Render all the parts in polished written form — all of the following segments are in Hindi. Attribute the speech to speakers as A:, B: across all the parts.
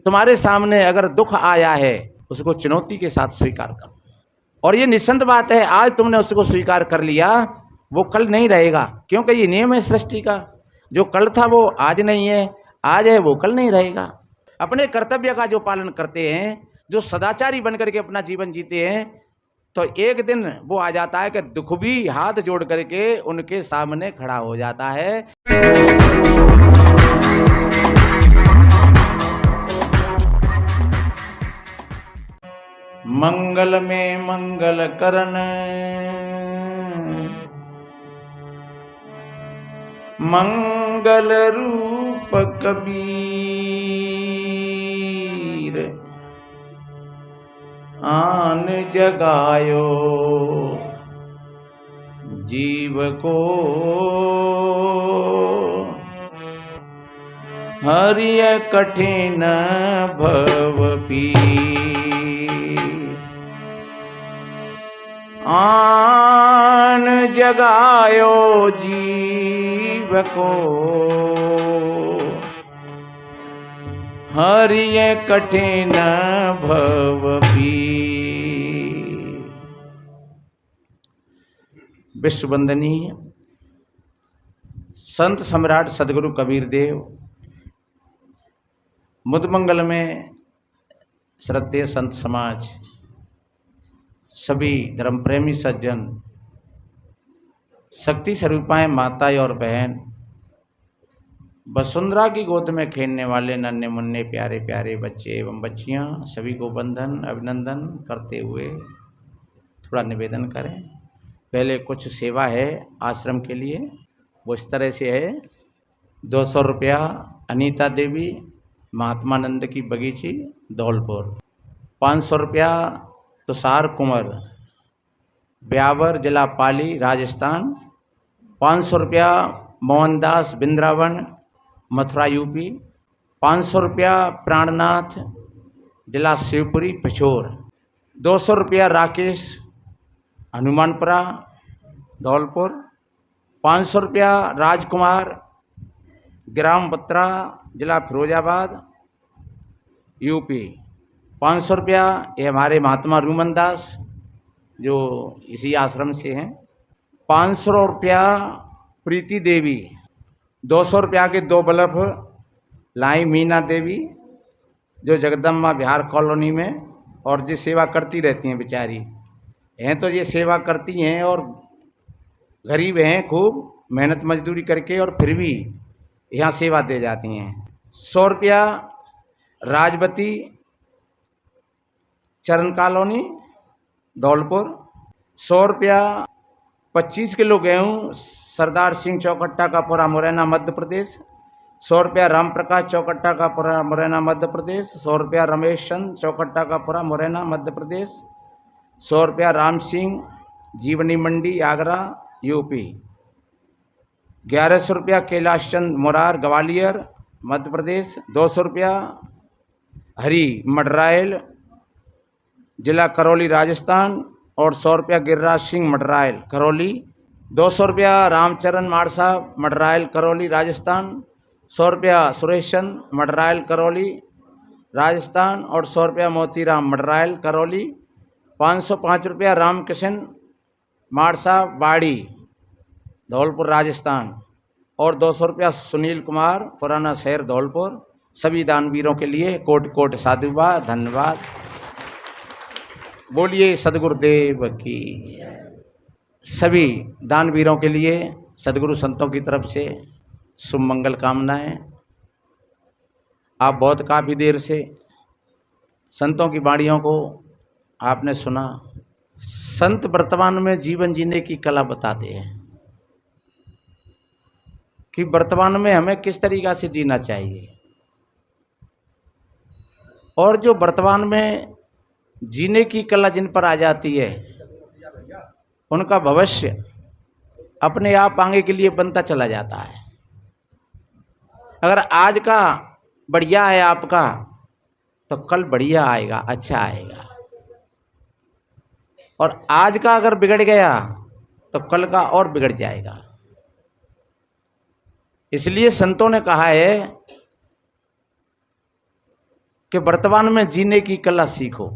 A: तुम्हारे सामने अगर दुख आया है उसको चुनौती के साथ स्वीकार करो। और ये निसंत बात है, आज तुमने उसको स्वीकार कर लिया, वो कल नहीं रहेगा, क्योंकि ये नियम है सृष्टि का। जो कल था वो आज नहीं है, आज है वो कल नहीं रहेगा। अपने कर्तव्य का जो पालन करते हैं, जो सदाचारी बनकर के अपना जीवन जीते हैं, तो एक दिन वो आ जाता है कि दुख भी हाथ जोड़ करके उनके सामने खड़ा हो जाता है। मंगल में मंगल करन, मंगल रूप कबीर, आन जगायो जीव को, हरिय कठिन भव पीर, आन जगायो जीव को, हरिय कठिन भव पीर। विश्व वंदनीय संत सम्राट सदगुरु कबीर देव मुदमंगल में श्रद्धेय संत समाज, सभी धर्म प्रेमी सज्जन, शक्ति स्वरूपाएं माताएं और बहन, वसुंधरा की गोद में खेलने वाले नन्हे मुन्ने प्यारे प्यारे बच्चे एवं बच्चियां, सभी को वंदन अभिनंदन करते हुए थोड़ा निवेदन करें। पहले कुछ सेवा है आश्रम के लिए, वो इस तरह से है। 200 रुपया अनीता देवी, महात्मानंद की बगीची, धौलपुर। 500 रुपया तुषार कुंवर, ब्यावर, जिला पाली, राजस्थान। 500 रुपया मोहनदास बिंद्रावन, मथुरा, यूपी। 500 रुपया प्राणनाथ, जिला शिवपुरी, पिछोर। 200 रुपया राकेश, हनुमानपुरा, धौलपुर। 500 रुपया राजकुमार, ग्राम बत्रा, जिला फिरोजाबाद, यूपी। 500 रुपया ये हमारे महात्मा रूमन दास जो इसी आश्रम से हैं। 500 रुपया प्रीति देवी। 200 रुपया के 2 बल्ब लाई मीना देवी जो जगदम्बा बिहार कॉलोनी में, और जो सेवा करती रहती हैं बेचारी हैं, तो ये सेवा करती हैं और गरीब हैं, खूब मेहनत मजदूरी करके, और फिर भी यहाँ सेवा दे जाती हैं। 100 रुपया राजवती चरण कॉलोनी, धौलपुर। 100 रुपया 25 किलो गेहूँ सरदार सिंह चौकट्टा का पुरा, मुरैना, मध्य प्रदेश। 100 रुपया राम प्रकाश चौकट्टा का पुरा, मुरैना, मध्य प्रदेश। 100 रुपया रमेश चंद चौकट्टा का पुरा, मुरैना, मध्य प्रदेश। 100 रुपया राम सिंह जीवनी मंडी, आगरा, यूपी। 1100 रुपया कैलाश चंद मुरार, ग्वालियर, मध्य प्रदेश। 200 रुपया हरी मडरायल, जिला करौली, राजस्थान, और 100 रुपया गिरिराज सिंह मडरायल, करौली। 200 रुपया रामचरण माड़सा, मडरायल, करौली, राजस्थान। 100 रुपया सुरेश चंद मडरायल, करौली, राजस्थान, और 100 रुपया मोतीराम मडरायल, करौली। 505 रुपया रामकिशन माड़सा, बाड़ी, धौलपुर, राजस्थान, और 200 रुपया सुनील कुमार, पुराना शहर, धौलपुर। सभी दानवीरों के लिए कोटि कोटि साधुवाद, धन्यवाद। बोलिए सदगुरुदेव की। सभी दानवीरों के लिए सदगुरु संतों की तरफ से शुभ मंगल कामनाएं। आप बहुत काफ़ी देर से संतों की वाणियों को आपने सुना। संत वर्तमान में जीवन जीने की कला बताते हैं कि वर्तमान में हमें किस तरीक़ा से जीना चाहिए, और जो वर्तमान में जीने की कला जिन पर आ जाती है उनका भविष्य अपने आप आगे के लिए बनता चला जाता है। अगर आज का बढ़िया है आपका, तो कल बढ़िया आएगा, अच्छा आएगा। और आज का अगर बिगड़ गया तो कल का और बिगड़ जाएगा। इसलिए संतों ने कहा है कि वर्तमान में जीने की कला सीखो।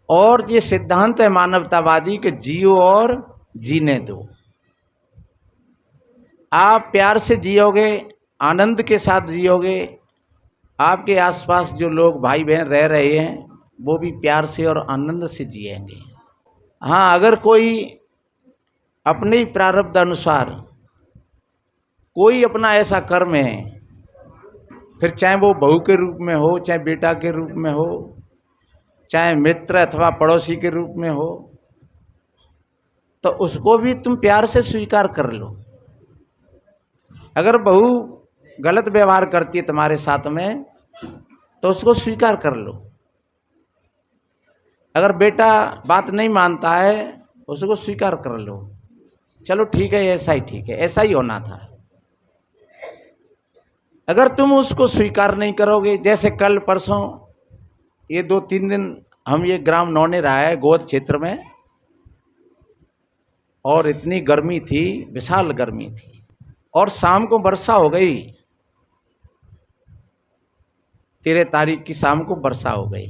A: और ये सिद्धांत है मानवतावादी कि जियो और जीने दो। आप प्यार से जियोगे, आनंद के साथ जियोगे, आपके आसपास जो लोग भाई बहन रह रहे हैं वो भी प्यार से और आनंद से जिएंगे। हाँ, अगर कोई अपने ही प्रारब्ध अनुसार कोई अपना ऐसा कर्म है, फिर चाहे वो बहू के रूप में हो, चाहे बेटा के रूप में हो, चाहे मित्र अथवा पड़ोसी के रूप में हो, तो उसको भी तुम प्यार से स्वीकार कर लो। अगर बहू गलत व्यवहार करती है तुम्हारे साथ में तो उसको स्वीकार कर लो। अगर बेटा बात नहीं मानता है उसको स्वीकार कर लो, चलो ठीक है, ऐसा ही ठीक है, ऐसा ही होना था। अगर तुम उसको स्वीकार नहीं करोगे, जैसे कल परसों ये 2-3 दिन हम ये ग्राम नौने रहा है गोद क्षेत्र में, और इतनी गर्मी थी, विशाल गर्मी थी, और शाम को वर्षा हो गई। 13 तारीख की शाम को वर्षा हो गई,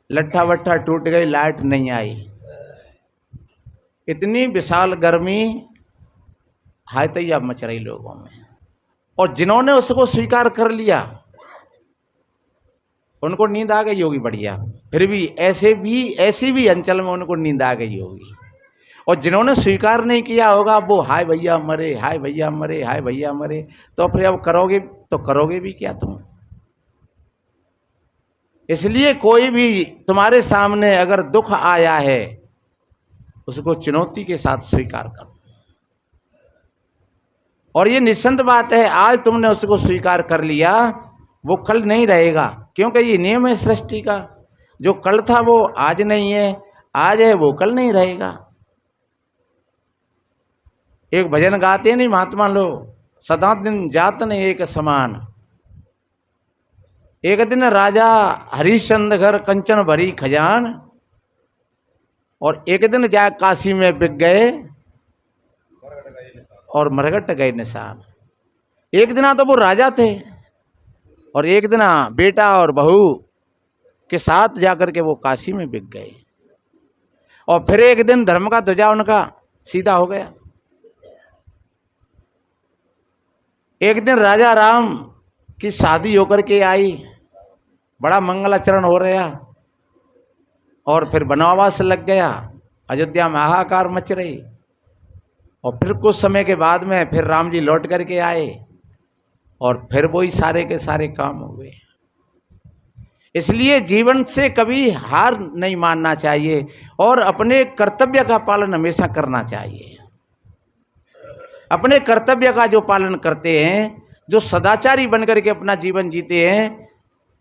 A: लट्ठा वट्ठा टूट गई, लाइट नहीं आई, इतनी विशाल गर्मी, हाय तैया मच रही लोगों में। और जिन्होंने उसको स्वीकार कर लिया उनको नींद आ गई होगी बढ़िया, फिर भी ऐसी भी अंचल में उनको नींद आ गई होगी। और जिन्होंने स्वीकार नहीं किया होगा वो हाय भैया मरे, हाय भैया मरे, हाय भैया मरे। तो फिर अब करोगे भी क्या तुम? इसलिए कोई भी तुम्हारे सामने अगर दुख आया है उसको चुनौती के साथ स्वीकार करो। और ये निस्संत बात है, आज तुमने उसको स्वीकार कर लिया, वो कल नहीं रहेगा, क्योंकि ये नियम है सृष्टि का। जो कल था वो आज नहीं है, आज है वो कल नहीं रहेगा। एक भजन गाते नहीं महात्मा लोग, सदा दिन जातन एक समान। एक दिन राजा हरिश्चंद्र घर कंचन भरी खजान, और एक दिन जा काशी में बिक गए और मरघट गए निशान। एक दिन तो वो राजा थे और एक दिन बेटा और बहू के साथ जाकर के वो काशी में बिक गए, और फिर एक दिन धर्म का ध्वजा उनका सीधा हो गया। एक दिन राजा राम की शादी होकर के आई, बड़ा मंगलाचरण हो रहा, और फिर वनवास लग गया, अयोध्या में हाहाकार मच रही। और फिर कुछ समय के बाद में फिर राम जी लौट करके आए और फिर वही सारे के सारे काम हुए। इसलिए जीवन से कभी हार नहीं मानना चाहिए और अपने कर्तव्य का पालन हमेशा करना चाहिए। अपने कर्तव्य का जो पालन करते हैं, जो सदाचारी बनकर के अपना जीवन जीते हैं,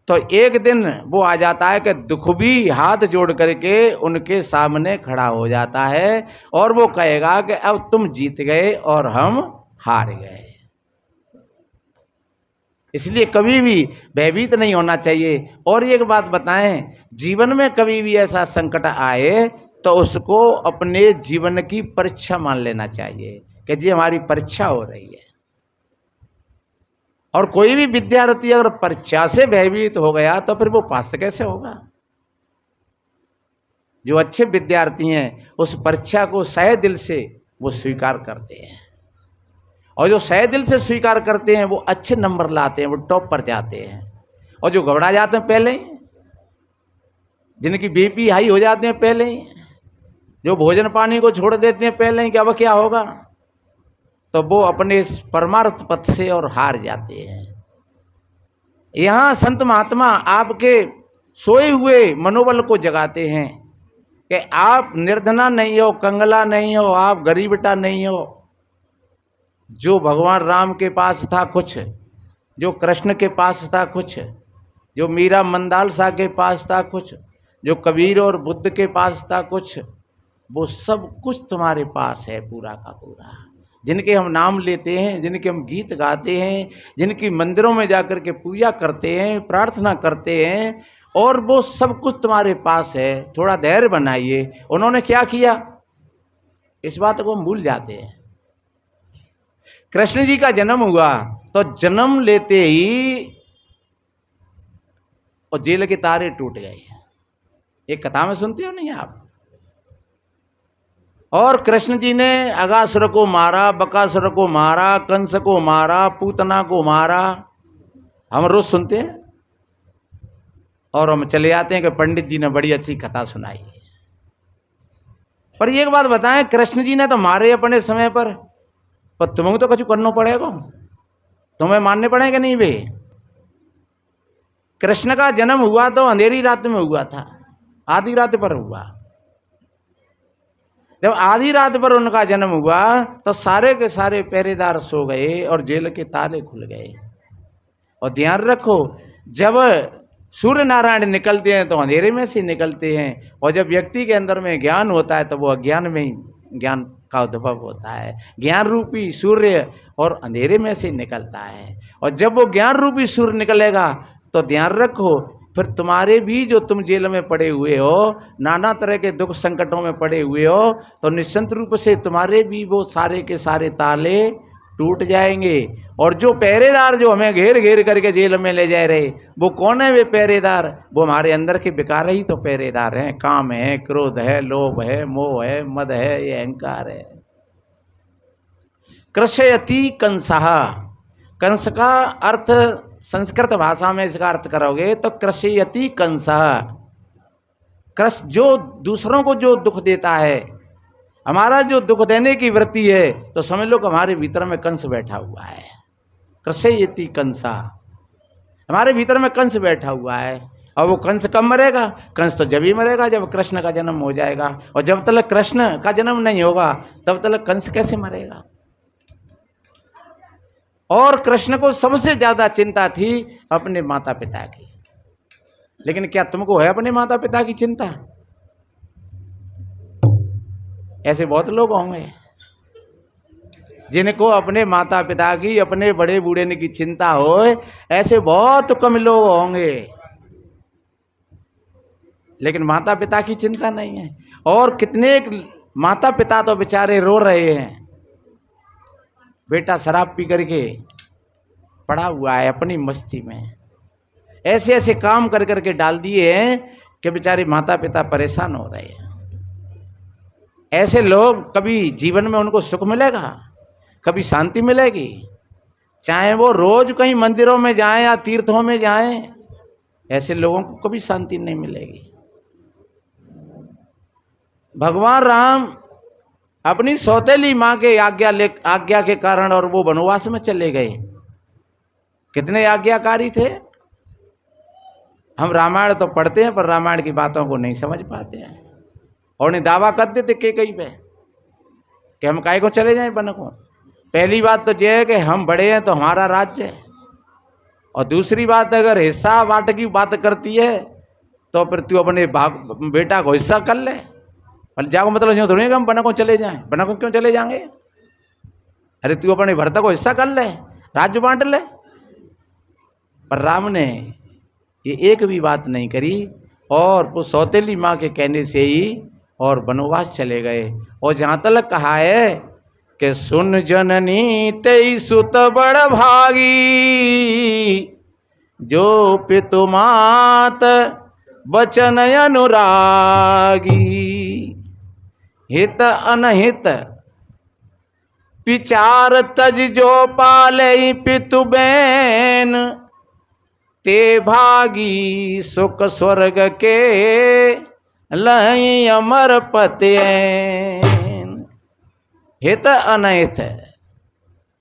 A: तो एक दिन वो आ जाता है कि दुख भी हाथ जोड़ करके उनके सामने खड़ा हो जाता है और वो कहेगा कि अब तुम जीत गए और हम हार गए। इसलिए कभी भी भयभीत नहीं होना चाहिए। और एक बात बताएं, जीवन में कभी भी ऐसा संकट आए तो उसको अपने जीवन की परीक्षा मान लेना चाहिए कि जी हमारी परीक्षा हो रही है। और कोई भी विद्यार्थी अगर परीक्षा से भयभीत हो गया तो फिर वो पास कैसे होगा? जो अच्छे विद्यार्थी हैं उस परीक्षा को सहे दिल से वो स्वीकार करते हैं, और जो सहे दिल से स्वीकार करते हैं वो अच्छे नंबर लाते हैं, वो टॉप पर जाते हैं। और जो घबरा जाते हैं पहले ही, जिनकी बीपी हाई हो जाते हैं पहले ही, जो भोजन पानी को छोड़ देते हैं पहले ही कि अब क्या होगा, तो वो अपने परमार्थ पथ से और हार जाते हैं। यहाँ संत महात्मा आपके सोए हुए मनोबल को जगाते हैं कि आप निर्धना नहीं हो, कंगला नहीं हो, आप गरीबटा नहीं हो। जो भगवान राम के पास था कुछ, जो कृष्ण के पास था कुछ, जो मीरा मंदालसा के पास था कुछ, जो कबीर और बुद्ध के पास था कुछ, वो सब कुछ तुम्हारे पास है पूरा का पूरा। जिनके हम नाम लेते हैं, जिनके हम गीत गाते हैं, जिनकी मंदिरों में जाकर के पूजा करते हैं, प्रार्थना करते हैं, और वो सब कुछ तुम्हारे पास है। थोड़ा धैर्य बनाइए। उन्होंने क्या किया इस बात को हम भूल जाते हैं। कृष्ण जी का जन्म हुआ तो जन्म लेते ही और जेल के तारे टूट गए। एक कथा में सुनते हो नहीं आप? और कृष्ण जी ने अगासुर को मारा, बकासुर को मारा, कंस को मारा, पूतना को मारा। हम रोज सुनते हैं और हम चले आते हैं कि पंडित जी ने बड़ी अच्छी कथा सुनाई। पर एक बात बताएं, कृष्ण जी ने तो मारे अपने समय पर तुम्हें तो कुछ करना पड़ेगा, तुम्हें मानने पड़ेगा नहीं वे। कृष्ण का जन्म हुआ तो अंधेरी रात में हुआ था, आधी रात पर हुआ। जब आधी रात पर उनका जन्म हुआ तो सारे के सारे पहरेदार सो गए और जेल के ताले खुल गए। और ध्यान रखो, जब सूर्य नारायण निकलते हैं तो अंधेरे में से निकलते हैं, और जब व्यक्ति के अंदर में ज्ञान होता है तो वो अज्ञान में ही ज्ञान का उद्भव होता है। ज्ञान रूपी सूर्य और अंधेरे में से निकलता है, और जब वो ज्ञान रूपी सूर्य निकलेगा तो ध्यान रखो, फिर तुम्हारे भी जो तुम जेल में पड़े हुए हो, नाना तरह के दुख संकटों में पड़े हुए हो, तो निश्चित रूप से तुम्हारे भी वो सारे के सारे ताले टूट जाएंगे। और जो पहरेदार जो हमें घेर घेर करके जेल में ले जा रहे, वो कौन है? वे पहरेदार वो हमारे अंदर के विकार ही तो पहरेदार हैं। काम है, क्रोध है, लोभ है, मोह है, मद है, ये अहंकार है। कृष्यति कंसः, कंस का अर्थ संस्कृत भाषा में इसका अर्थ करोगे तो कृष्यति कंसः, कृष्ण जो दूसरों को जो दुख देता है, हमारा जो दुख देने की वृत्ति है, तो समझ लो कि हमारे भीतर में कंस बैठा हुआ है। कृष्यति कंसः, हमारे भीतर में कंस बैठा हुआ है। और वो कंस कब मरेगा? कंस तो जब ही मरेगा जब कृष्ण का जन्म हो जाएगा, और जब तक कृष्ण का जन्म नहीं होगा तब तक कंस कैसे मरेगा? और कृष्ण को सबसे ज्यादा चिंता थी अपने माता पिता की। लेकिन क्या तुमको है अपने माता पिता की चिंता? ऐसे बहुत लोग होंगे जिनको अपने माता पिता की, अपने बड़े बूढ़े की चिंता हो, ऐसे बहुत कम लोग होंगे। लेकिन माता पिता की चिंता नहीं है। और कितने माता पिता तो बेचारे रो रहे हैं, बेटा शराब पी करके पड़ा हुआ है अपनी मस्ती में, ऐसे ऐसे काम कर करके डाल दिए हैं कि बेचारे माता पिता परेशान हो रहे हैं। ऐसे लोग कभी जीवन में उनको सुख मिलेगा? कभी शांति मिलेगी? चाहे वो रोज कहीं मंदिरों में जाएं या तीर्थों में जाएं, ऐसे लोगों को कभी शांति नहीं मिलेगी। भगवान राम अपनी सौतेली माँ के आज्ञा के कारण और वो वनवास में चले गए। कितने आज्ञाकारी थे। हम रामायण तो पढ़ते हैं पर रामायण की बातों को नहीं समझ पाते हैं, और उन्हें दावा करते थे कई पे कि हम काहे को चले जाएं वन को। पहली बात तो यह है कि हम बड़े हैं तो हमारा राज्य है, और दूसरी बात अगर हिस्सा बांट की बात करती है तो फिर तू अपने बेटा को हिस्सा कर ले। जाओ मतलब यूँ थोड़ी हम वन को चले जाएं, वन को क्यों चले जाएंगे? अरे तू अपने भरता को हिस्सा कर ले, राज्य बांट ले। पर राम ने ये एक भी बात नहीं करी, और वो सौतेली माँ के कहने से ही और वनवास चले गए। और जहाँ तक कहा है कि सुन जननी तेई सुत बड़ भागी, जो पितु मात बचन अनुरागी, हित अनहित विचार तज जो पाले पितु बैन, ते भागी सुख स्वर्ग के लई अमर पतेन। हित अनहित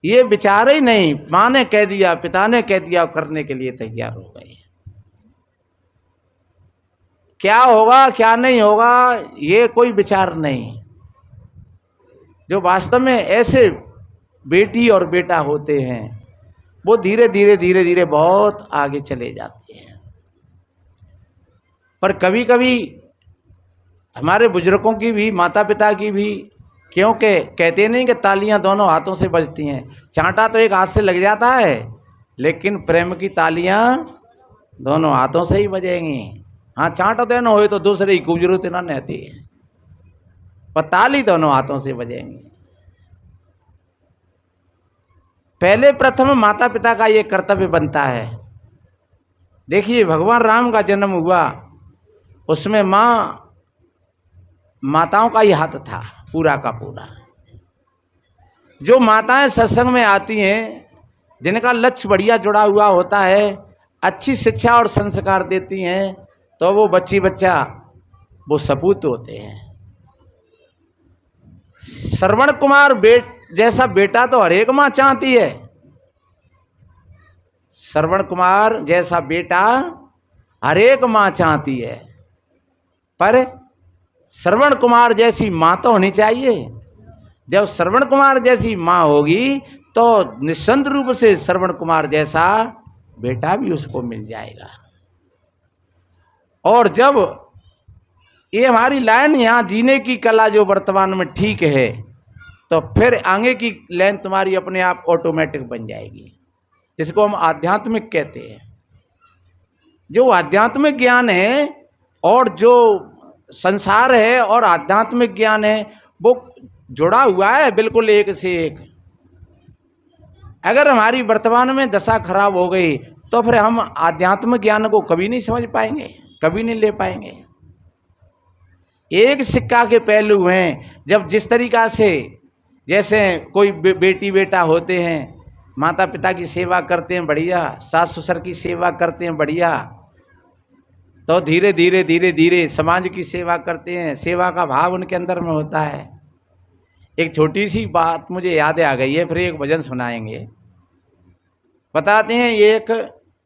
A: ये विचार ही नहीं, माँ ने कह दिया, पिता ने कह दिया, करने के लिए तैयार हो गए। क्या होगा क्या नहीं होगा ये कोई विचार नहीं। जो वास्तव में ऐसे बेटी और बेटा होते हैं वो धीरे धीरे धीरे धीरे बहुत आगे चले जाते हैं। पर कभी कभी हमारे बुजुर्गों की भी, माता पिता की भी, क्योंकि कहते नहीं कि तालियां दोनों हाथों से बजती हैं। चांटा तो एक हाथ से लग जाता है, लेकिन प्रेम की तालियां दोनों हाथों से ही बजेंगी। हाँ, चांटा देना हो तो दूसरे की कोई जरूरत ना रहती है, पर ताली दोनों हाथों से बजेंगी। पहले प्रथम माता पिता का ये कर्तव्य बनता है। देखिए भगवान राम का जन्म हुआ, उसमें माताओं का ही हाथ था पूरा का पूरा। जो माताएं सत्संग में आती हैं, जिनका लक्ष्य बढ़िया जुड़ा हुआ होता है, अच्छी शिक्षा और संस्कार देती हैं, तो वो बच्चा वो सपूत होते हैं। श्रवण कुमार जैसा बेटा तो हर एक माँ चाहती है। श्रवण कुमार जैसा बेटा हर एक माँ चाहती है, पर श्रवण कुमार जैसी माँ तो होनी चाहिए। जब श्रवण कुमार जैसी माँ होगी तो निस्संत रूप से श्रवण कुमार जैसा बेटा भी उसको मिल जाएगा। और जब ये हमारी लाइन यहाँ जीने की कला जो वर्तमान में ठीक है, तो फिर आगे की लाइन तुम्हारी अपने आप ऑटोमेटिक बन जाएगी, जिसको हम आध्यात्मिक कहते हैं। जो आध्यात्मिक ज्ञान है और जो संसार है और आध्यात्मिक ज्ञान है, वो जुड़ा हुआ है बिल्कुल एक से एक। अगर हमारी वर्तमान में दशा खराब हो गई तो फिर हम आध्यात्मिक ज्ञान को कभी नहीं समझ पाएंगे, कभी नहीं ले पाएंगे। एक सिक्का के पहलू हैं। जब जिस तरीका से जैसे कोई बेटी बेटा होते हैं, माता पिता की सेवा करते हैं बढ़िया, सास ससुर की सेवा करते हैं बढ़िया, तो धीरे धीरे धीरे धीरे समाज की सेवा करते हैं, सेवा का भाव उनके अंदर में होता है। एक छोटी सी बात मुझे याद आ गई है, फिर एक भजन सुनाएंगे। बताते हैं एक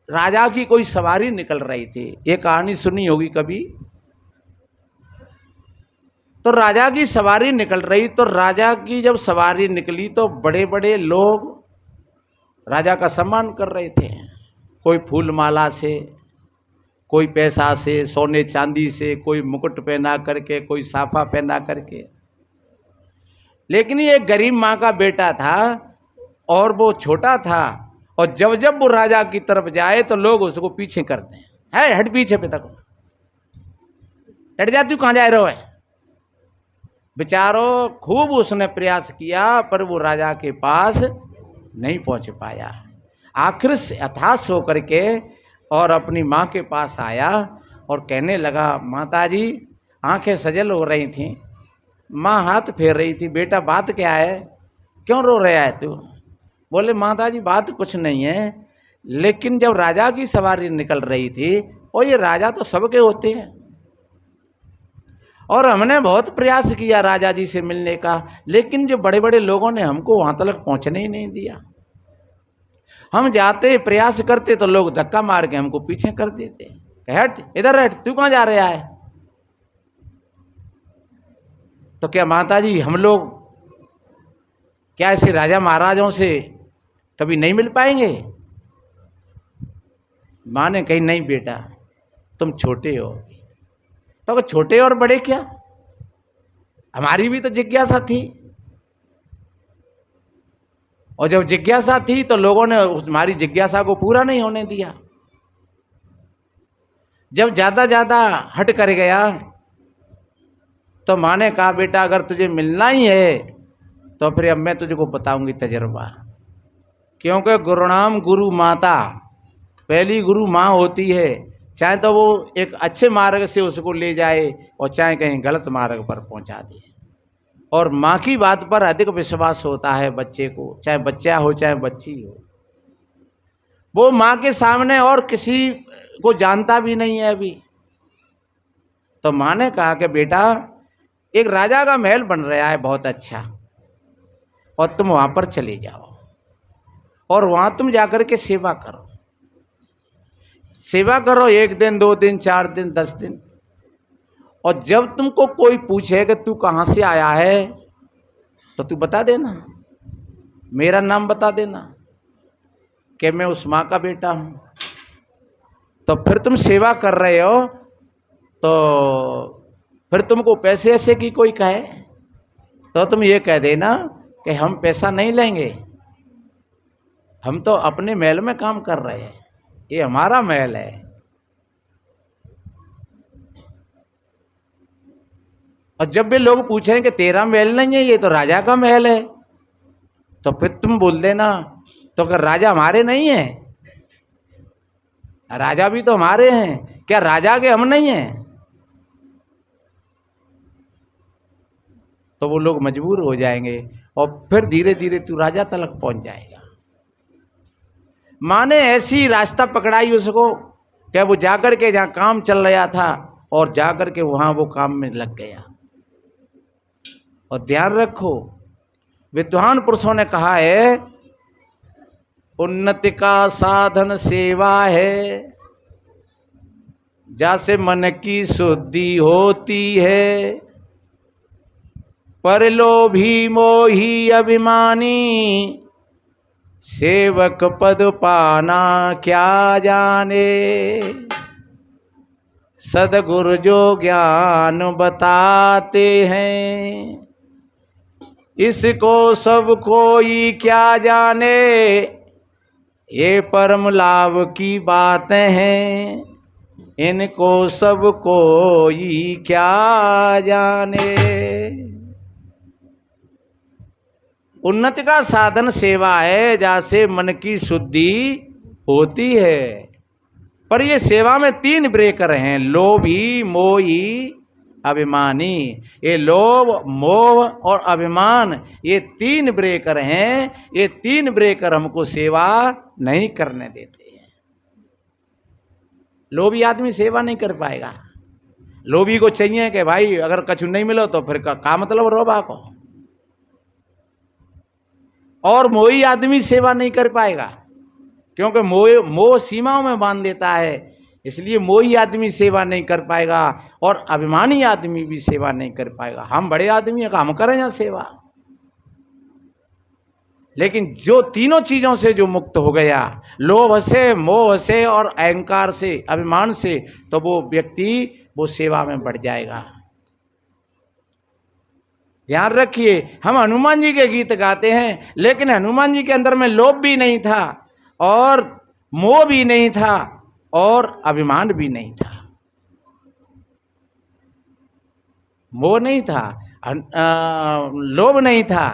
A: राजा की कोई सवारी निकल रही थी, ये कहानी सुनी होगी कभी। तो राजा की सवारी निकल रही, तो राजा की जब सवारी निकली तो बड़े बड़े लोग राजा का सम्मान कर रहे थे। कोई फूल माला से, कोई पैसा से, सोने चांदी से, कोई मुकुट पहना करके, कोई साफा पहना करके। लेकिन ये गरीब माँ का बेटा था और वो छोटा था, और जब जब वो राजा की तरफ जाए तो लोग उसको पीछे करते हैं, है हट पीछे पे तक, हट जा, तू कहाँ जा रहे हो है। बेचारो खूब उसने प्रयास किया, पर वो राजा के पास नहीं पहुंच पाया। आखिर से हताश होकर के और अपनी माँ के पास आया और कहने लगा, माता जी आंखें सजल हो रही थीं, माँ हाथ फेर रही थी, बेटा बात क्या है, क्यों रो रहा है तू। बोले माता जी बात कुछ नहीं है, लेकिन जब राजा की सवारी निकल रही थी, और ये राजा तो सबके होते हैं, और हमने बहुत प्रयास किया राजा जी से मिलने का, लेकिन जो बड़े बड़े लोगों ने हमको वहां तक पहुंचने ही नहीं दिया। हम जाते प्रयास करते तो लोग धक्का मार के हमको पीछे कर देते, हट इधर हट, तू कहाँ जा रहा है। तो क्या माता जी हम लोग क्या ऐसे राजा महाराजों से कभी नहीं मिल पाएंगे। माँ ने कही नहीं बेटा, तुम छोटे हो। तो छोटे और बड़े क्या, हमारी भी तो जिज्ञासा थी, और जब जिज्ञासा थी तो लोगों ने हमारी जिज्ञासा को पूरा नहीं होने दिया। जब ज्यादा हट कर गया तो माँ ने कहा बेटा अगर तुझे मिलना ही है तो फिर अब मैं तुझको बताऊंगी तजर्बा, क्योंकि गुरुनाम गुरु माता, पहली गुरु माँ होती है, चाहे तो वो एक अच्छे मार्ग से उसको ले जाए और चाहे कहीं गलत मार्ग पर पहुंचा दे। और माँ की बात पर अधिक विश्वास होता है बच्चे को, चाहे बच्चा हो चाहे बच्ची हो। वो माँ के सामने और किसी को जानता भी नहीं है अभी। तो माँ ने कहा कि बेटा एक राजा का महल बन रहा है बहुत अच्छा, और तुम वहां पर चले जाओ और वहां तुम जाकर के सेवा करो। सेवा करो 1 दिन 2 दिन 4 दिन 10 दिन, और जब तुमको कोई पूछे कि तू कहाँ से आया है तो तू बता देना, मेरा नाम बता देना कि मैं उस माँ का बेटा हूँ। तो फिर तुम सेवा कर रहे हो तो फिर तुमको पैसे ऐसे की कोई कहे तो तुम ये कह देना कि हम पैसा नहीं लेंगे, हम तो अपने महल में काम कर रहे हैं, ये हमारा महल है। और जब भी लोग पूछें कि तेरा महल नहीं है, ये तो राजा का महल है, तो फिर तुम बोल देना तो क्या राजा हमारे नहीं है? राजा भी तो हमारे हैं, क्या राजा के हम नहीं हैं? तो वो लोग मजबूर हो जाएंगे और फिर धीरे धीरे तू राजा तलक पहुंच जाएगा। माँ ने ऐसी रास्ता पकड़ाई उसको, क्या वो जाकर के जहां काम चल रहा था और जाकर के वहां वो काम में लग गया। और ध्यान रखो, विद्वान पुरुषों ने कहा है उन्नति का साधन सेवा है, जैसे मन की शुद्धि होती है। परलोभी मोही अभिमानी, सेवक पद पाना क्या जाने। सदगुरु जो ज्ञान बताते हैं, इसको सब कोई क्या जाने। ये परम लाभ की बातें हैं, इनको सब कोई क्या जाने। उन्नति का साधन सेवा है, जैसे मन की शुद्धि होती है। पर ये सेवा में 3 ब्रेकर हैं, लोभी मोही अभिमानी। ये लोभ मोह और अभिमान, ये 3 ब्रेकर हैं। ये 3 ब्रेकर हमको सेवा नहीं करने देते हैं। लोभी आदमी सेवा नहीं कर पाएगा। लोभी को चाहिए कि भाई अगर कछु नहीं मिलो तो फिर का मतलब रोबा को। और मोही आदमी सेवा नहीं कर पाएगा, क्योंकि मोह सीमाओं में बांध देता है, इसलिए मोही आदमी सेवा नहीं कर पाएगा। और अभिमानी आदमी भी सेवा नहीं कर पाएगा। हम बड़े आदमी हैं, हम करें या सेवा। लेकिन जो तीनों चीजों से जो मुक्त हो गया, लोभ से, मोह से और अहंकार से, अभिमान से, तो वो व्यक्ति वो सेवा में बढ़ जाएगा। ध्यान रखिए, हम हनुमान जी के गीत गाते हैं, लेकिन हनुमान जी के अंदर में लोभ भी नहीं था और मोह भी नहीं था और अभिमान भी नहीं था। मोह नहीं था, लोभ नहीं था।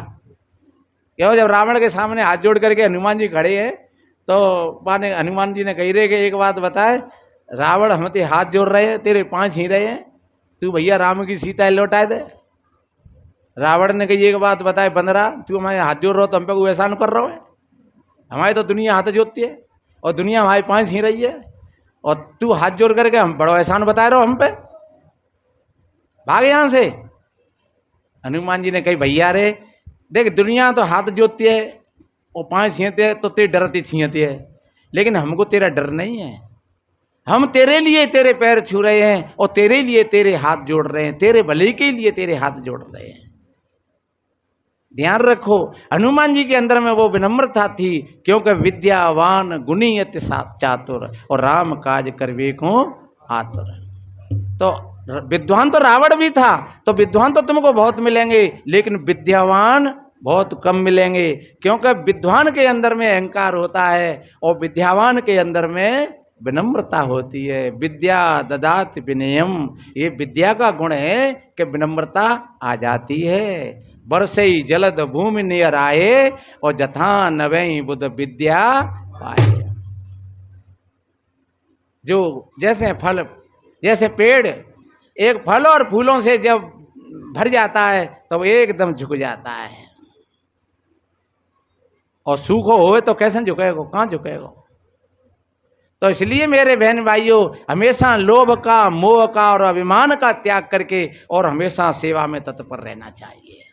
A: क्यों? जब रावण के सामने हाथ जोड़ करके हनुमान जी खड़े हैं, तो माने हनुमान जी ने कही रहे कि एक बात बताए, रावण हम ते हाथ जोड़ रहे हैं, तेरे 5 ही रहे हैं, तू भैया राम की सीता लौटा दे। रावण ने कही एक बात बताए, 15 तू हमारे हाथ जोड़ रहा हो तो हम पे कोई एहसान कर रहा है? हमारी तो दुनिया हाथ जोड़ती है और दुनिया हमारी 5 ही रही है, और तू हाथ जोड़ करके हम बड़ो एहसान बता रहे हो हम पे, भाग यहां से। हनुमान जी ने कही भैया रे देख, दुनिया तो हाथ जोड़ती है और 5 छींते तो तेरी डरती छींती है, लेकिन हमको तेरा डर नहीं है। हम तेरे लिए तेरे पैर छू रहे हैं और तेरे लिए तेरे हाथ जोड़ रहे हैं, तेरे भले के लिए तेरे हाथ जोड़ रहे हैं। ध्यान रखो, हनुमान जी के अंदर में वो विनम्रता थी, क्योंकि विद्यावान गुणी अति चातुर और राम काज करवे को आतुर। तो विद्वान तो रावण भी था, तो विद्वान तो तुमको बहुत मिलेंगे, लेकिन विद्यावान बहुत कम मिलेंगे, क्योंकि विद्वान के अंदर में अहंकार होता है और विद्यावान के अंदर में विनम्रता होती है। विद्या ददात विनयम, ये विद्या का गुण है कि विनम्रता आ जाती है। बरसई जलद भूमि नियर आए और जथा नवई बुध विद्या पाए। जो जैसे फल, जैसे पेड़ एक फल और फूलों से जब भर जाता है तो वो एकदम झुक जाता है, और सूखो होए तो कैसे झुकेगा, कहाँ झुकेगा। तो इसलिए मेरे बहन भाइयों, हमेशा लोभ का, मोह का और अभिमान का त्याग करके और हमेशा सेवा में तत्पर रहना चाहिए।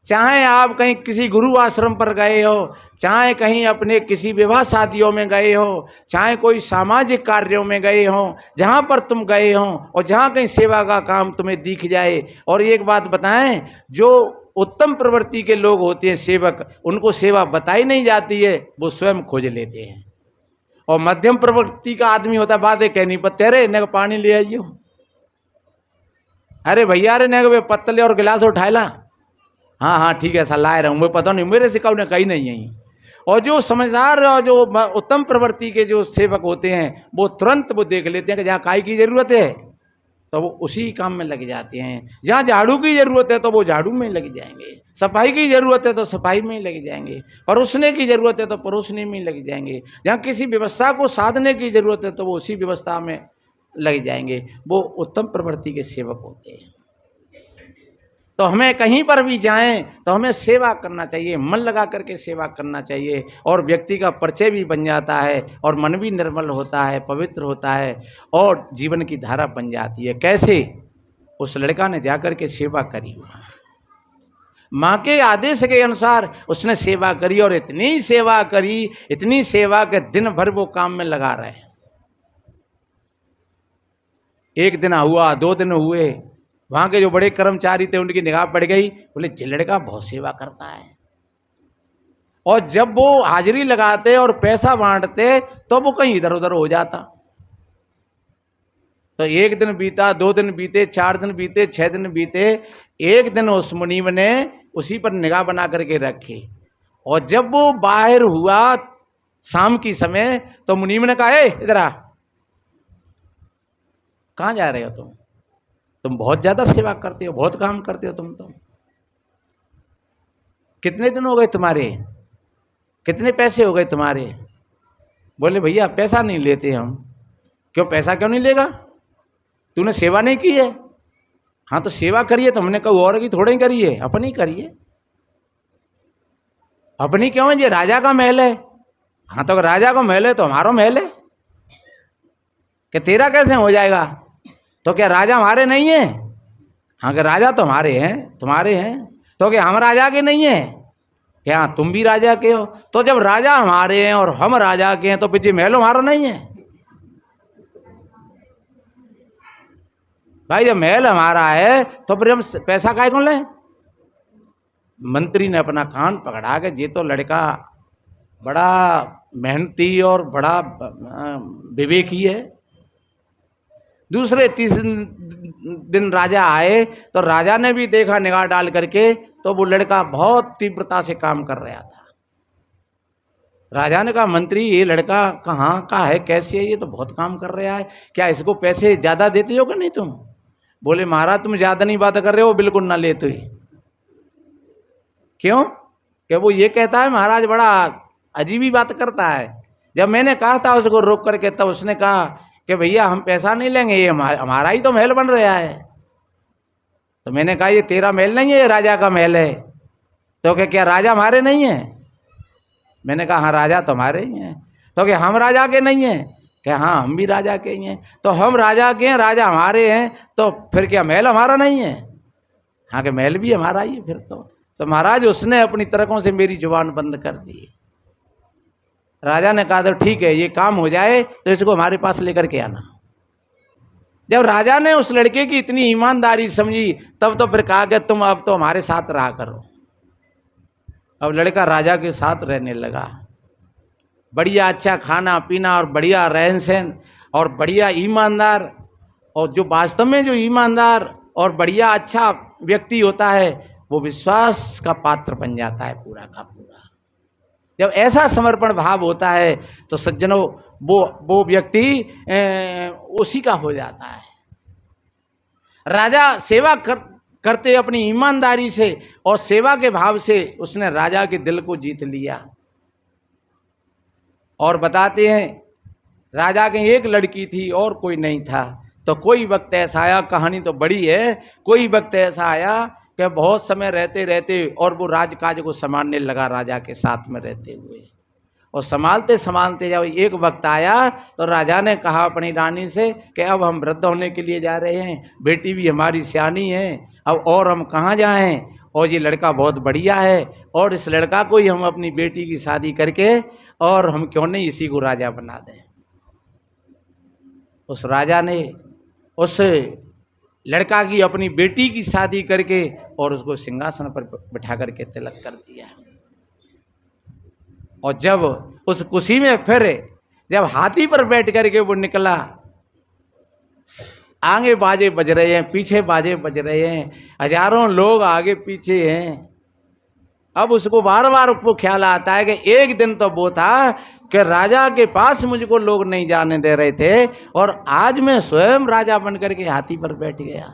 A: चाहे आप कहीं किसी गुरु आश्रम पर गए हो, चाहे कहीं अपने किसी विवाह शादियों में गए हो, चाहे कोई सामाजिक कार्यों में गए हो, जहाँ पर तुम गए हो और जहाँ कहीं सेवा का काम तुम्हें दिख जाए। और एक बात बताएं, जो उत्तम प्रवृत्ति के लोग होते हैं सेवक, उनको सेवा बताई नहीं जाती है, वो स्वयं खोज लेते हैं। और मध्यम प्रवृत्ति का आदमी होता, बात कहनी पत्ते, अरे ने पानी ले आइयो, अरे भैया अरे ने पत्तले और गिलास उठाए ला, हाँ हाँ ठीक है ऐसा लाए रहा हूँ, मैं पता नहीं मेरे से कहो ने कहीं नहीं है। और जो समझदार और जो उत्तम प्रवृत्ति के जो सेवक होते हैं, वो तुरंत वो देख लेते हैं कि जहाँ काय की जरूरत है तो वो उसी काम में लग जाते हैं। जहाँ झाड़ू की जरूरत है तो वो झाड़ू में लग जाएंगे, सफाई की जरूरत है तो सफाई में लग जाएंगे, परोसने की जरूरत है तो परोसने में लग जाएंगे, जहाँ किसी व्यवस्था को साधने की जरूरत है तो वो उसी व्यवस्था में लग जाएंगे। वो उत्तम प्रवृत्ति के सेवक होते हैं। तो हमें कहीं पर भी जाएं तो हमें सेवा करना चाहिए, मन लगा करके सेवा करना चाहिए, और व्यक्ति का परिचय भी बन जाता है और मन भी निर्मल होता है, पवित्र होता है और जीवन की धारा बन जाती है। कैसे? उस लड़का ने जाकर के सेवा करी, माँ के आदेश के अनुसार उसने सेवा करी, और इतनी सेवा करी, इतनी सेवा के दिन भर वो काम में लगा रहे। एक दिन हुआ, 2 दिन हुए, वहां के जो बड़े कर्मचारी थे उनकी निगाह पड़ गई, बोले ये लड़का बहुत सेवा करता है। और जब वो हाजिरी लगाते और पैसा बांटते तो वो कहीं इधर उधर हो जाता। तो 1 दिन बीता, 2 दिन बीते, 4 दिन बीते, 6 दिन बीते। एक दिन उस मुनीम ने उसी पर निगाह बना करके रखी, और जब वो बाहर हुआ शाम की समय, तो मुनीम ने कहा, ए इधर आ, कहाँ जा रहे हो तुम बहुत ज्यादा सेवा करते हो, बहुत काम करते हो तुम तो। कितने दिन हो गए तुम्हारे, कितने पैसे हो गए तुम्हारे? बोले भैया पैसा नहीं लेते हम। क्यों पैसा क्यों नहीं लेगा? तूने सेवा नहीं की है। हाँ तो सेवा करिए, तो हमने कहा और की थोड़ी ही करिए, अपनी करिए। अपनी क्यों है? ये राजा का महल है। हाँ तो राजा का महल है तो हमारा महल है, कि तेरा कैसे हो जाएगा? तो क्या राजा हमारे नहीं है? हाँ कि राजा तो हमारे हैं, तुम्हारे हैं। तो क्या हम राजा के नहीं है? क्या तुम भी राजा के हो? तो जब राजा हमारे हैं और हम राजा के हैं तो फिर महल हमारा नहीं है? भाई जब महल हमारा है तो फिर हम पैसा काहे को लें? मंत्री ने अपना कान पकड़ा के, ये तो लड़का बड़ा मेहनती और बड़ा विवेकी है। दूसरे तीसरे दिन राजा आए तो राजा ने भी देखा निगाह डाल करके, तो वो लड़का बहुत तीव्रता से काम कर रहा था। राजा ने कहा, मंत्री ये लड़का कहाँ का है, कैसे है? ये तो बहुत काम कर रहा है, क्या इसको पैसे ज्यादा देते हो कि नहीं तुम? बोले महाराज तुम ज्यादा नहीं बात कर रहे हो, बिल्कुल ना लेते ही। क्यों? कि वो ये कहता है महाराज बड़ा अजीब ही बात करता है। जब मैंने कहा था उसको रोक करके, तब उसने कहा कि भैया हम पैसा नहीं लेंगे, ये हमारा ही तो महल बन रहा है। तो मैंने कहा ये तेरा महल नहीं है, ये राजा का महल है। तो क्या राजा हमारे नहीं है? मैंने कहा हाँ राजा तो हमारे ही हैं। तो क्या हम राजा के नहीं हैं? क्या हाँ हम भी राजा के ही हैं। तो हम राजा के हैं, राजा हमारे हैं, तो फिर क्या महल हमारा नहीं है? हाँ कि महल भी हमारा ही है फिर तो महाराज उसने अपनी तरकों से मेरी जुबान बंद कर दी। राजा ने कहा तो ठीक है, ये काम हो जाए तो इसको हमारे पास लेकर के आना। जब राजा ने उस लड़के की इतनी ईमानदारी समझी, तब तो फिर कहा कि तुम अब तो हमारे साथ रहा करो। अब लड़का राजा के साथ रहने लगा, बढ़िया अच्छा खाना पीना और बढ़िया रहन सहन और बढ़िया ईमानदार। और जो वास्तव में जो ईमानदार और बढ़िया अच्छा व्यक्ति होता है वो विश्वास का पात्र बन जाता है पूरा का पूरा। जब ऐसा समर्पण भाव होता है तो सज्जनों वो व्यक्ति उसी का हो जाता है। राजा सेवा करते अपनी ईमानदारी से और सेवा के भाव से उसने राजा के दिल को जीत लिया। और बताते हैं राजा के एक लड़की थी और कोई नहीं था। तो कोई वक्त ऐसा आया, कहानी तो बड़ी है, कोई वक्त ऐसा आया कि बहुत समय रहते रहते और वो राजकाज को संभालने लगा राजा के साथ में रहते हुए। और संभालते संभालते जब एक वक्त आया तो राजा ने कहा अपनी रानी से कि अब हम वृद्ध होने के लिए जा रहे हैं, बेटी भी हमारी सियानी है, अब और हम कहाँ जाएं? और ये लड़का बहुत बढ़िया है और इस लड़का को ही हम अपनी बेटी की शादी करके और हम क्यों नहीं इसी को राजा बना दें। उस राजा ने उस लड़का की अपनी बेटी की शादी करके और उसको सिंहासन पर बिठा करके तिलक कर दिया। और जब उस खुशी में फिर जब हाथी पर बैठ करके वो निकला, आगे बाजे बज रहे हैं, पीछे बाजे बज रहे हैं, हजारों लोग आगे पीछे हैं। अब उसको बार बार वो ख्याल आता है कि एक दिन तो वो था कि राजा के पास मुझको लोग नहीं जाने दे रहे थे और आज मैं स्वयं राजा बनकर के हाथी पर बैठ गया।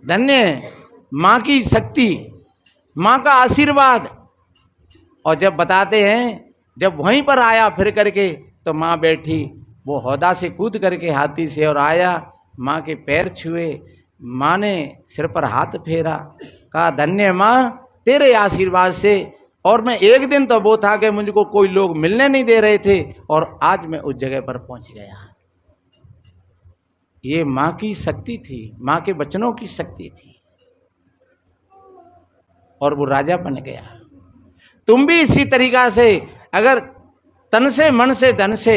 A: धन्य माँ की शक्ति, माँ का आशीर्वाद। और जब बताते हैं जब वहीं पर आया फिर करके तो माँ बैठी, वो हौदा से कूद करके हाथी से और आया, माँ के पैर छुए, माँ ने सिर पर हाथ फेरा, कहा धन्य माँ तेरे आशीर्वाद से। और मैं एक दिन तो वो था कि मुझको कोई लोग मिलने नहीं दे रहे थे और आज मैं उस जगह पर पहुंच गया। ये माँ की शक्ति थी, माँ के वचनों की शक्ति थी और वो राजा बन गया। तुम भी इसी तरीका से अगर तन से मन से धन से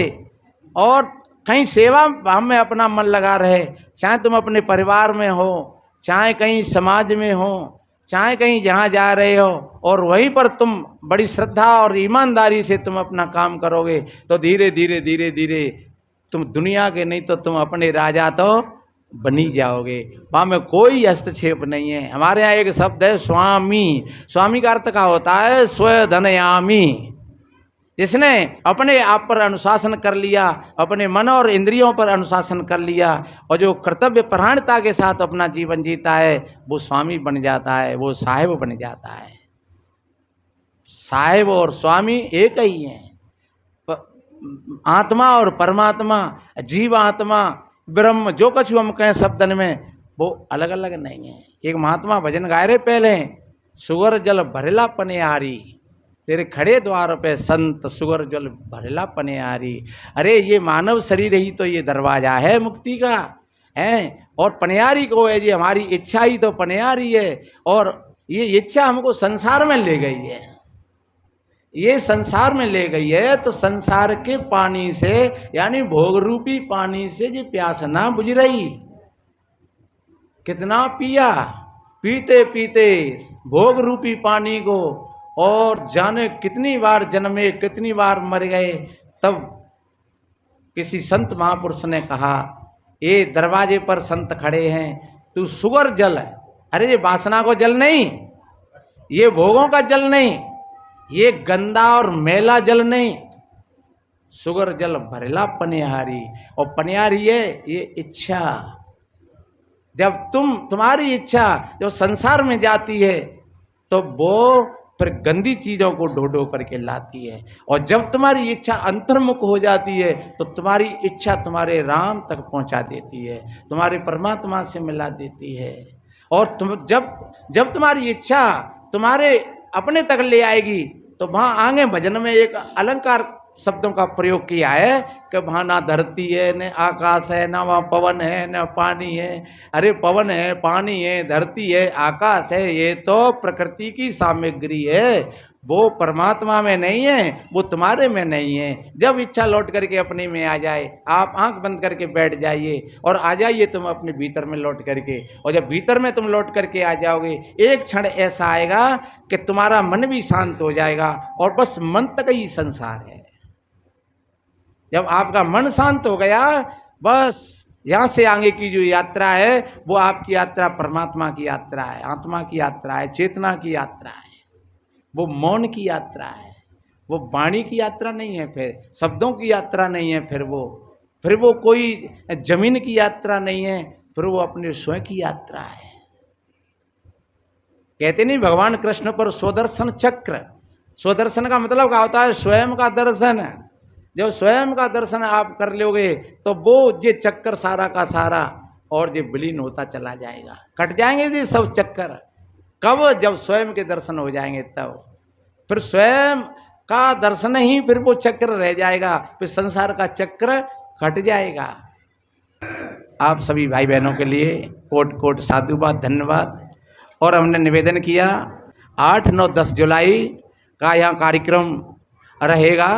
A: और कहीं सेवा में अपना मन लगा रहे, चाहे तुम अपने परिवार में हो, चाहे कहीं समाज में हो, चाहे कहीं जहाँ जा रहे हो, और वहीं पर तुम बड़ी श्रद्धा और ईमानदारी से तुम अपना काम करोगे तो धीरे धीरे धीरे धीरे तुम दुनिया के नहीं तो तुम अपने राजा तो बनी जाओगे। वहाँ में कोई हस्तक्षेप नहीं है। हमारे यहाँ एक शब्द है स्वामी। स्वामी का अर्थ क्या होता है? स्वधनयामी। जिसने अपने आप पर अनुशासन कर लिया, अपने मन और इंद्रियों पर अनुशासन कर लिया और जो कर्तव्य परायणता के साथ अपना जीवन जीता है वो स्वामी बन जाता है, वो साहिब बन जाता है। साहिब और स्वामी एक ही हैं। आत्मा और परमात्मा, जीव आत्मा, ब्रह्म, जो कुछ हम कहें शब्दन में, वो अलग अलग नहीं है। एक महात्मा भजन गाय रहे पहले, सुगर जल भरेला पनियारी, तेरे खड़े द्वार पे संत सुगर जल भरेला पनियारी। अरे ये मानव शरीर ही तो ये दरवाजा है मुक्ति का है, और पनियारी को है जी हमारी इच्छा ही तो पनियारी है। और ये इच्छा हमको संसार में ले गई है, ये संसार में ले गई है। तो संसार के पानी से यानी भोग रूपी पानी से जी प्यास ना बुझ रही। कितना पिया, पीते पीते भोग रूपी पानी को, और जाने कितनी बार जन्मे, कितनी बार मर गए। तब किसी संत महापुरुष ने कहा, ये दरवाजे पर संत खड़े हैं, तू सुगर जल है। अरे ये वासना को जल नहीं, ये भोगों का जल नहीं, ये गंदा और मैला जल नहीं, सुगर जल भरेला पनिहारी। और पनिहारी है ये इच्छा। जब तुम्हारी इच्छा जो संसार में जाती है तो वो फिर गंदी चीजों को ढो ढो करके लाती है। और जब तुम्हारी इच्छा अंतर्मुख हो जाती है तो तुम्हारी इच्छा तुम्हारे राम तक पहुंचा देती है, तुम्हारे परमात्मा से मिला देती है। और तुम जब तुम्हारी इच्छा तुम्हारे अपने तक ले आएगी तो वहाँ आगे भजन में एक अलंकार शब्दों का प्रयोग किया है कि वहाँ ना धरती है, न आकाश है, ना वहाँ पवन है, न पानी है। अरे पवन है, पानी है, धरती है, आकाश है, ये तो प्रकृति की सामग्री है, वो परमात्मा में नहीं है, वो तुम्हारे में नहीं है। जब इच्छा लौट करके अपने में आ जाए, आप आंख बंद करके बैठ जाइए और आ जाइए तुम अपने भीतर में लौट करके। और जब भीतर में तुम लौट करके आ जाओगे, एक क्षण ऐसा आएगा कि तुम्हारा मन भी शांत हो जाएगा और बस मन तक ही संसार है। जब आपका मन शांत हो गया, बस यहाँ से आगे की जो यात्रा है वो आपकी यात्रा परमात्मा की यात्रा है, आत्मा की यात्रा है, चेतना की यात्रा है, वो मौन की यात्रा है, वो वाणी की यात्रा नहीं है, फिर शब्दों की यात्रा नहीं है, फिर वो कोई जमीन की यात्रा नहीं है, फिर वो अपने स्वयं की यात्रा है। कहते नहीं भगवान कृष्ण पर स्वदर्शन चक्र। स्वदर्शन का मतलब क्या होता है? स्वयं का दर्शन। जब स्वयं का दर्शन आप कर लोगे तो वो ये चक्कर सारा का सारा और ये विलीन होता चला जाएगा, कट जाएंगे ये सब चक्कर। कब? जब स्वयं के दर्शन हो जाएंगे तब। फिर स्वयं का दर्शन ही फिर वो चक्र रह जाएगा, फिर संसार का चक्र कट जाएगा। आप सभी भाई बहनों के लिए कोट कोट साधुवाद, धन्यवाद। और हमने निवेदन किया 8, 9, 10 जुलाई का यहाँ कार्यक्रम रहेगा,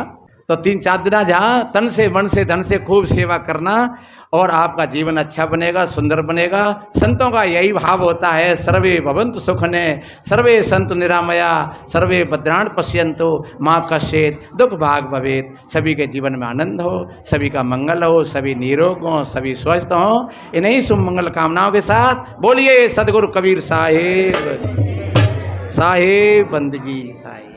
A: तो 3-4 दिन जहाँ तन से मन से धन से खूब सेवा करना और आपका जीवन अच्छा बनेगा, सुंदर बनेगा। संतों का यही भाव होता है, सर्वे भवन्तु सुखने, सर्वे सन्तु निरामया, सर्वे भद्राण पश्यन्तु माँ कश्चित् दुख भाग भवेत्। सभी के जीवन में आनंद हो, सभी का मंगल हो, सभी निरोग हों, सभी स्वस्थ हों। इन्हीं शुभ मंगल कामनाओं के साथ बोलिए सदगुरु कबीर साहिब। साहिब बंदगी साहिब।